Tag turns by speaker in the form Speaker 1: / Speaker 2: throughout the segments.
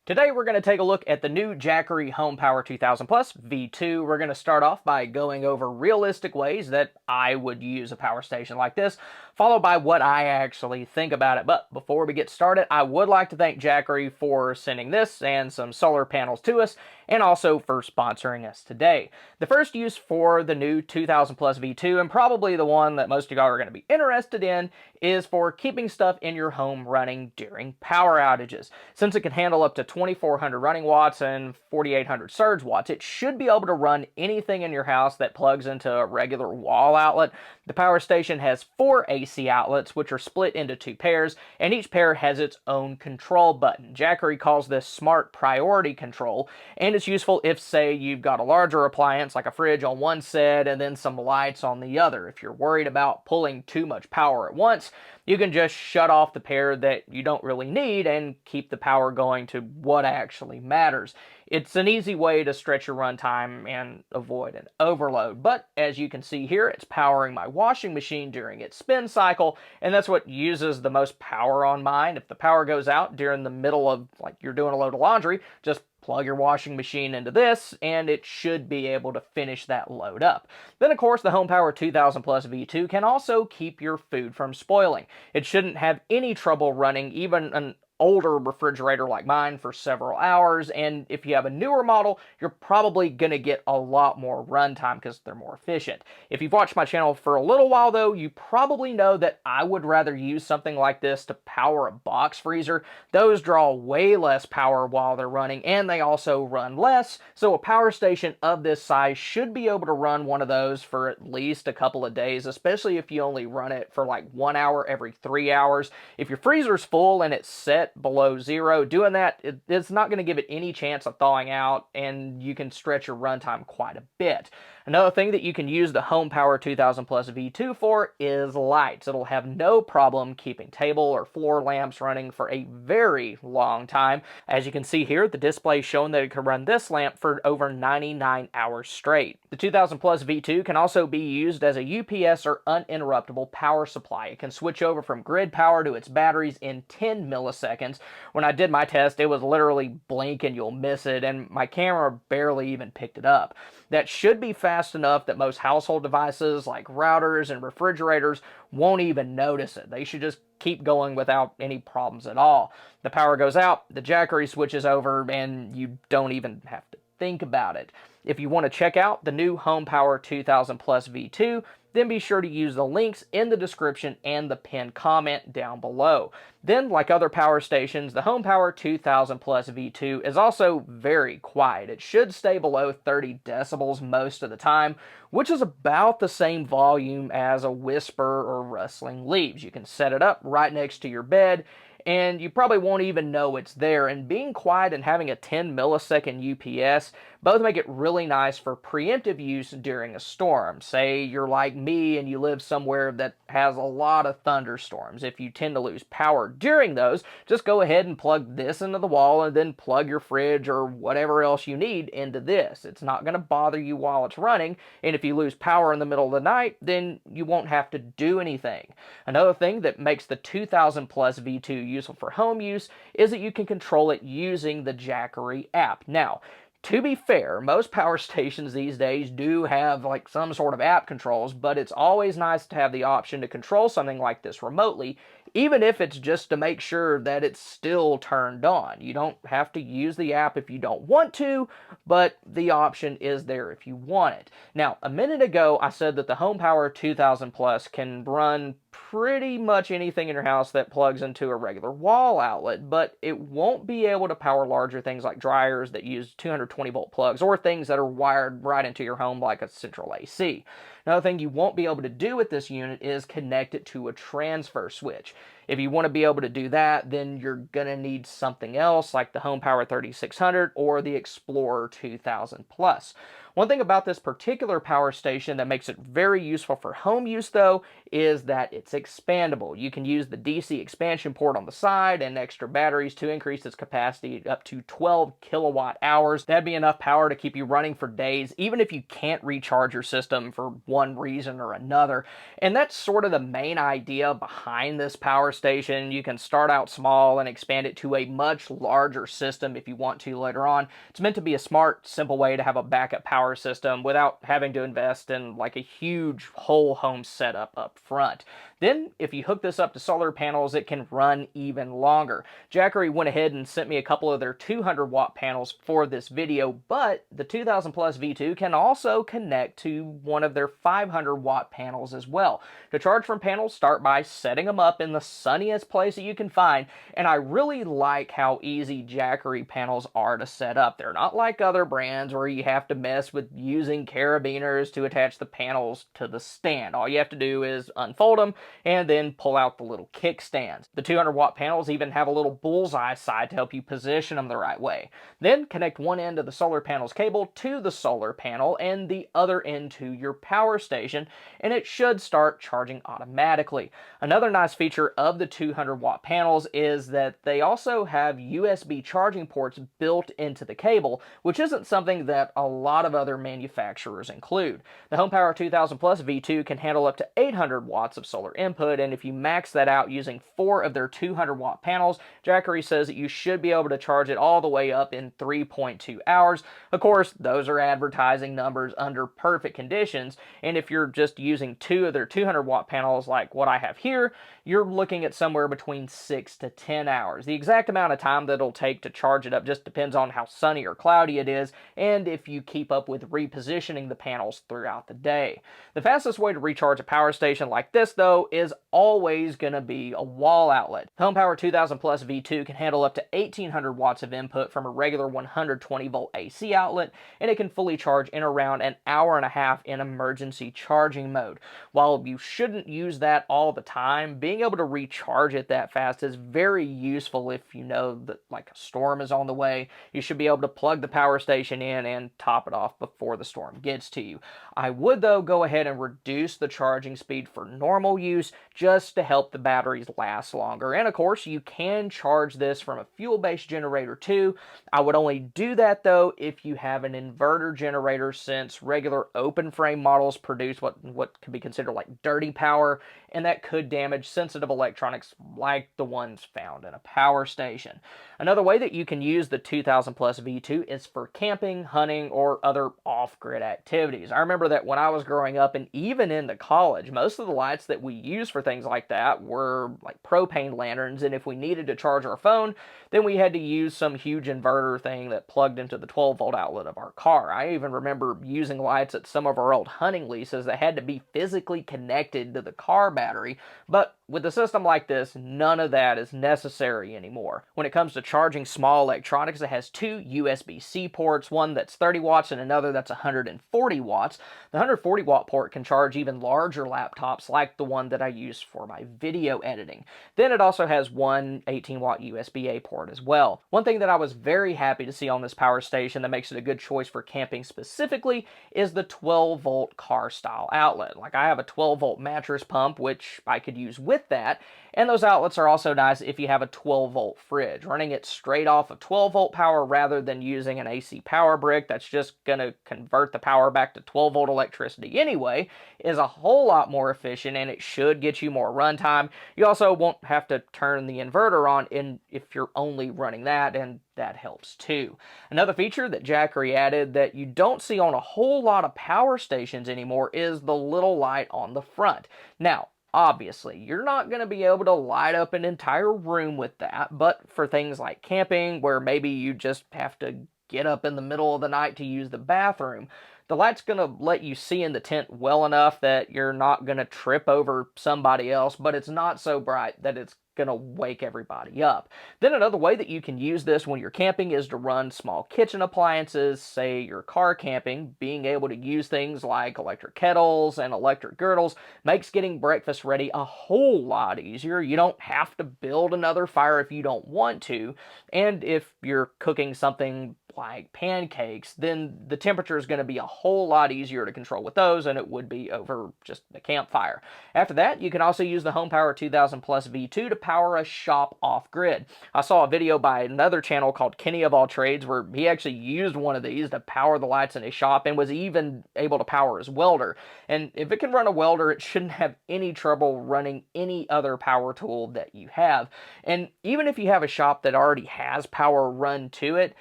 Speaker 1: Today we're going to take a look at the new Jackery HomePower 2000 Plus V2. We're going to start off by going over realistic ways that I would use a power station like this, followed by what I actually think about it. But before we get started, I would like to thank Jackery for sending this and some solar panels to us, and also for sponsoring us today. The first use for the new 2000 Plus V2, and probably the one that most of y'all are going to be interested in, is for keeping stuff in your home running during power outages. Since it can handle up to 2400 running watts and 4800 surge watts, it should be able to run anything in your house that plugs into a regular wall outlet. The power station has 4 AC outlets, which are split into 2 pairs, and each pair has its own control button. Jackery calls this smart priority control, and it's useful if, say, you've got a larger appliance like a fridge on one set and then some lights on the other. If you're worried about pulling too much power at once, you can just shut off the pair that you don't really need and keep the power going to what actually matters. It's an easy way to stretch your runtime and avoid an overload. But as you can see here, it's powering my washing machine during its spin cycle, and that's what uses the most power on mine. If the power goes out during the middle of, like, you're doing a load of laundry, just plug your washing machine into this, and it should be able to finish that load up. Then, of course, the HomePower 2000 Plus V2 can also keep your food from spoiling. It shouldn't have any trouble running even an older refrigerator like mine for several hours, and if you have a newer model, you're probably going to get a lot more runtime because they're more efficient. If you've watched my channel for a little while though, you probably know that I would rather use something like this to power a box freezer. Those draw way less power while they're running, and they also run less, so a power station of this size should be able to run one of those for at least a couple of days, especially if you only run it for like 1 hour every 3 hours. If your freezer's full and it's set below zero, doing that, it's not going to give it any chance of thawing out, and you can stretch your runtime quite a bit. Another thing that you can use the HomePower 2000 Plus V2 for is lights. It'll have no problem keeping table or floor lamps running for a very long time. As you can see here, the display is showing that it can run this lamp for over 99 hours straight. The 2000 Plus V2 can also be used as a UPS or uninterruptible power supply. It can switch over from grid power to its batteries in 10 milliseconds. When I did my test, it was literally blink and you'll miss it, and my camera barely even picked it up. That should be fast enough that most household devices like routers and refrigerators won't even notice it. They should just keep going without any problems at all. The power goes out, the Jackery switches over, and you don't even have to think about it. If you want to check out the new HomePower 2000 Plus V2, then be sure to use the links in the description and the pinned comment down below. Then, like other power stations, the HomePower 2000 Plus V2 is also very quiet. It should stay below 30 decibels most of the time, which is about the same volume as a whisper or rustling leaves. You can set it up right next to your bed, and you probably won't even know it's there. And being quiet and having a 10 millisecond UPS both make it really nice for preemptive use during a storm. Say you're like me and you live somewhere that has a lot of thunderstorms. If you tend to lose power during those, just go ahead and plug this into the wall and then plug your fridge or whatever else you need into this. It's not going to bother you while it's running, and if you lose power in the middle of the night, then you won't have to do anything. Another thing that makes the 2000 Plus V2 useful for home use is that you can control it using the Jackery app. Now, to be fair, most power stations these days do have like some sort of app controls, but it's always nice to have the option to control something like this remotely, even if it's just to make sure that it's still turned on. You don't have to use the app if you don't want to, but the option is there if you want it. Now, a minute ago, I said that the HomePower 2000 Plus can run pretty much anything in your house that plugs into a regular wall outlet, but it won't be able to power larger things like dryers that use 220 volt plugs or things that are wired right into your home like a central AC. Another thing you won't be able to do with this unit is connect it to a transfer switch. If you want to be able to do that, then you're going to need something else like the HomePower 3600 or the Explorer 2000 Plus. One thing about this particular power station that makes it very useful for home use, though, is that it's expandable. You can use the DC expansion port on the side and extra batteries to increase its capacity up to 12 kilowatt hours. That'd be enough power to keep you running for days, even if you can't recharge your system for one reason or another. And that's sort of the main idea behind this power station. You can start out small and expand it to a much larger system if you want to later on. It's meant to be a smart, simple way to have a backup power system without having to invest in like a huge whole home setup up front. Then, if you hook this up to solar panels, it can run even longer. Jackery went ahead and sent me a couple of their 200 watt panels for this video, but the 2000 Plus V2 can also connect to one of their 500 watt panels as well. To charge from panels, start by setting them up in the sunniest place that you can find, and I really like how easy Jackery panels are to set up. They're not like other brands where you have to mess with using carabiners to attach the panels to the stand. All you have to do is unfold them and then pull out the little kickstands. The 200 watt panels even have a little bullseye side to help you position them the right way. Then connect one end of the solar panel's cable to the solar panel and the other end to your power station, and it should start charging automatically. Another nice feature of the 200 watt panels is that they also have USB charging ports built into the cable, which isn't something that a lot of other manufacturers include. The HomePower 2000 Plus V2 can handle up to 800 watts of solar input, and if you max that out using 4 of their 200 watt panels, Jackery says that you should be able to charge it all the way up in 3.2 hours. Of course, those are advertising numbers under perfect conditions, and if you're just using 2 of their 200 watt panels like what I have here, you're looking at somewhere between 6 to 10 hours. The exact amount of time that it'll take to charge it up just depends on how sunny or cloudy it is, and if you keep up with repositioning the panels throughout the day. The fastest way to recharge a power station like this, though, is always going to be a wall outlet. The HomePower 2000 Plus V2 can handle up to 1800 watts of input from a regular 120 volt AC outlet, and it can fully charge in around an hour and a half in emergency charging mode. While you shouldn't use that all the time, being able to recharge it that fast is very useful if you know that like a storm is on the way. You should be able to plug the power station in and top it off before the storm gets to you. I would, though, go ahead and reduce the charging speed for normal use just to help the batteries last longer. And of course, you can charge this from a fuel-based generator too. I would only do that, though, if you have an inverter generator, since regular open frame models produce what could be considered like dirty power, and that could damage sensitive electronics like the ones found in a power station. Another way that you can use the 2000 Plus V2 is for camping, hunting, or other off-grid activities. I remember that when I was growing up and even into college, most of the lights that we used for things like that were like propane lanterns, and if we needed to charge our phone, then we had to use some huge inverter thing that plugged into the 12 volt outlet of our car. I even remember using lights at some of our old hunting leases that had to be physically connected to the car battery, but with a system like this, none of that is necessary anymore. When it comes to charging small electronics, it has 2 USB-C ports, one that's 30 watts and another that's 140 watts. The 140 watt port can charge even larger laptops like the one that I use for my video editing. Then it also has one 18 watt USB-A port as well. One thing that I was very happy to see on this power station that makes it a good choice for camping specifically is the 12 volt car style outlet. Like, I have a 12 volt mattress pump, which I could use with that, and those outlets are also nice if you have a 12 volt fridge. Running it straight off of 12 volt power rather than using an AC power brick that's just going to convert the power back to 12 volt electricity anyway is a whole lot more efficient, and it should get you more runtime. You also won't have to turn the inverter on if you're only running that, and that helps too. Another feature that Jackery added that you don't see on a whole lot of power stations anymore is the little light on the front. Now, obviously, you're not going to be able to light up an entire room with that, but for things like camping, where maybe you just have to get up in the middle of the night to use the bathroom, the light's going to let you see in the tent well enough that you're not going to trip over somebody else, but it's not so bright that it's going to wake everybody up. Then another way that you can use this when you're camping is to run small kitchen appliances. Say you're car camping, being able to use things like electric kettles and electric girdles makes getting breakfast ready a whole lot easier. You don't have to build another fire if you don't want to, and if you're cooking something like pancakes, then the temperature is going to be a whole lot easier to control with those than it would be over just a campfire. After that, you can also use the HomePower 2000 Plus V2 to power a shop off-grid. I saw a video by another channel called Kenny of All Trades where he actually used one of these to power the lights in his shop and was even able to power his welder. And if it can run a welder, it shouldn't have any trouble running any other power tool that you have. And even if you have a shop that already has power run to it,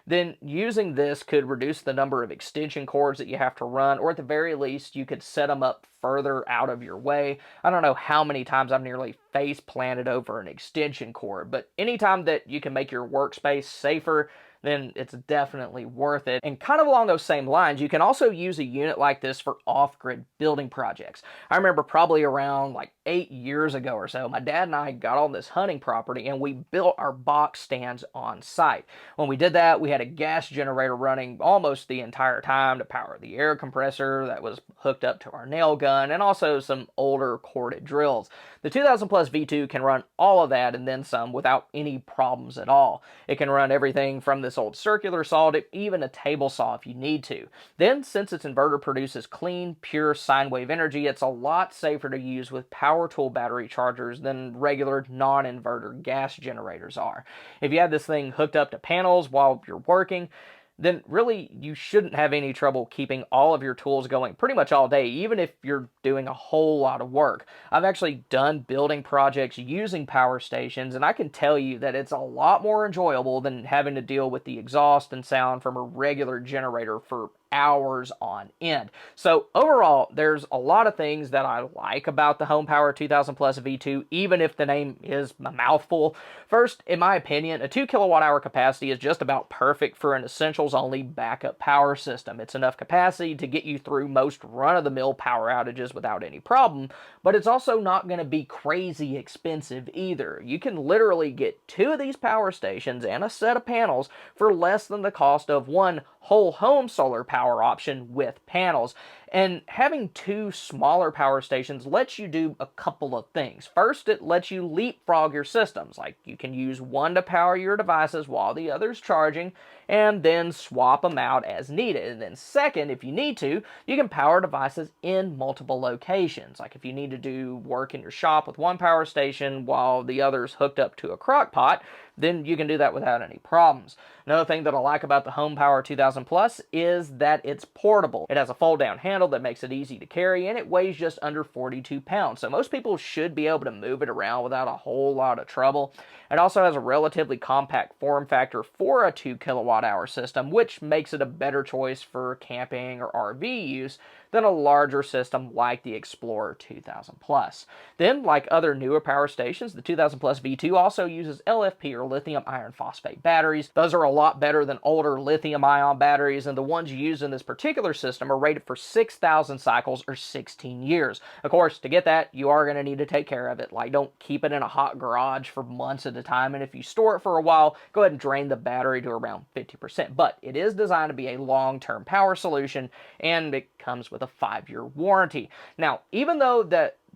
Speaker 1: then using this could reduce the number of extension cords that you have to run, or at the very least, you could set them up further out of your way. I don't know how many times I've nearly face planted over an extension cord, but anytime that you can make your workspace safer, then it's definitely worth it. And kind of along those same lines, you can also use a unit like this for off-grid building projects. I remember probably around like 8 years ago or so, my dad and I got on this hunting property and we built our box stands on site. When we did that, we had a gas generator running almost the entire time to power the air compressor that was hooked up to our nail gun, and also some older corded drills. The 2000 Plus V2 can run all of that and then some without any problems at all. It can run everything from this old circular saw to even a table saw if you need to. Then, since its inverter produces clean, pure sine wave energy, it's a lot safer to use with power tool battery chargers than regular non-inverter gas generators are. If you have this thing hooked up to panels while you're working, then really you shouldn't have any trouble keeping all of your tools going pretty much all day, even if you're doing a whole lot of work. I've actually done building projects using power stations, and I can tell you that it's a lot more enjoyable than having to deal with the exhaust and sound from a regular generator for hours on end. So overall, there's a lot of things that I like about the HomePower 2000 Plus V2, even if the name is a mouthful. First, in my opinion, a 2 kilowatt hour capacity is just about perfect for an essentials only backup power system. It's enough capacity to get you through most run-of-the-mill power outages without any problem, but it's also not going to be crazy expensive either. You can literally get 2 of these power stations and a set of panels for less than the cost of one whole home solar power option with panels. And having 2 smaller power stations lets you do a couple of things. First, it lets you leapfrog your systems. Like, you can use one to power your devices while the other's charging, and then swap them out as needed. And then second, if you need to, you can power devices in multiple locations. Like if you need to do work in your shop with one power station while the other's hooked up to a crock pot, then you can do that without any problems. Another thing that I like about the HomePower 2000 Plus is that it's portable. It has a fold-down handle that makes it easy to carry, and it weighs just under 42 pounds. So most people should be able to move it around without a whole lot of trouble. It also has a relatively compact form factor for a 2 kilowatt hour system, which makes it a better choice for camping or RV use than a larger system like the Explorer 2000 Plus. Then, like other newer power stations, the 2000 Plus V2 also uses LFP or lithium iron phosphate batteries. Those are a lot better than older lithium ion batteries, and the ones used in this particular system are rated for 6,000 cycles or 16 years. Of course, to get that, you are going to need to take care of it. Like, don't keep it in a hot garage for months at a time, and if you store it for a while, go ahead and drain the battery to around 50%. But it is designed to be a long-term power solution, and it comes with a 5-year warranty. Now, even though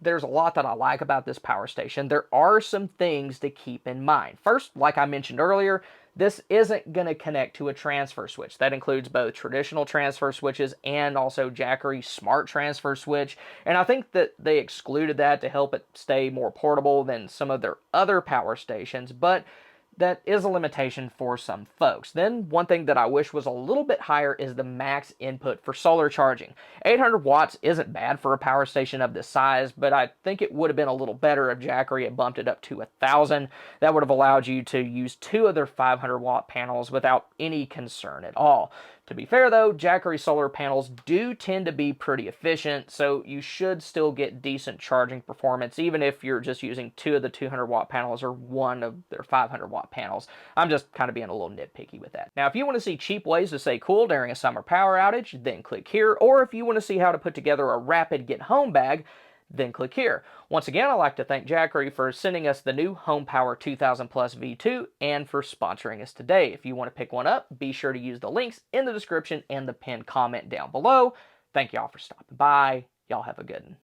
Speaker 1: there's a lot that I like about this power station, there are some things to keep in mind. First, like I mentioned earlier, this isn't going to connect to a transfer switch. That includes both traditional transfer switches and also Jackery smart transfer switch. And I think that they excluded that to help it stay more portable than some of their other power stations, but that is a limitation for some folks. Then one thing that I wish was a little bit higher is the max input for solar charging. 800 watts isn't bad for a power station of this size, but I think it would have been a little better if Jackery had bumped it up to 1,000. That would have allowed you to use 2 of their 500 watt panels without any concern at all. To be fair though, Jackery solar panels do tend to be pretty efficient, so you should still get decent charging performance even if you're just using 2 of the 200 watt panels or 1 of their 500 watt panels. I'm just kind of being a little nitpicky with that. Now, if you want to see cheap ways to stay cool during a summer power outage, then click here. Or if you want to see how to put together a rapid get home bag, then click here. Once again, I'd like to thank Jackery for sending us the new HomePower 2000 Plus V2 and for sponsoring us today. If you want to pick one up, be sure to use the links in the description and the pinned comment down below. Thank y'all for stopping by. Y'all have a good one.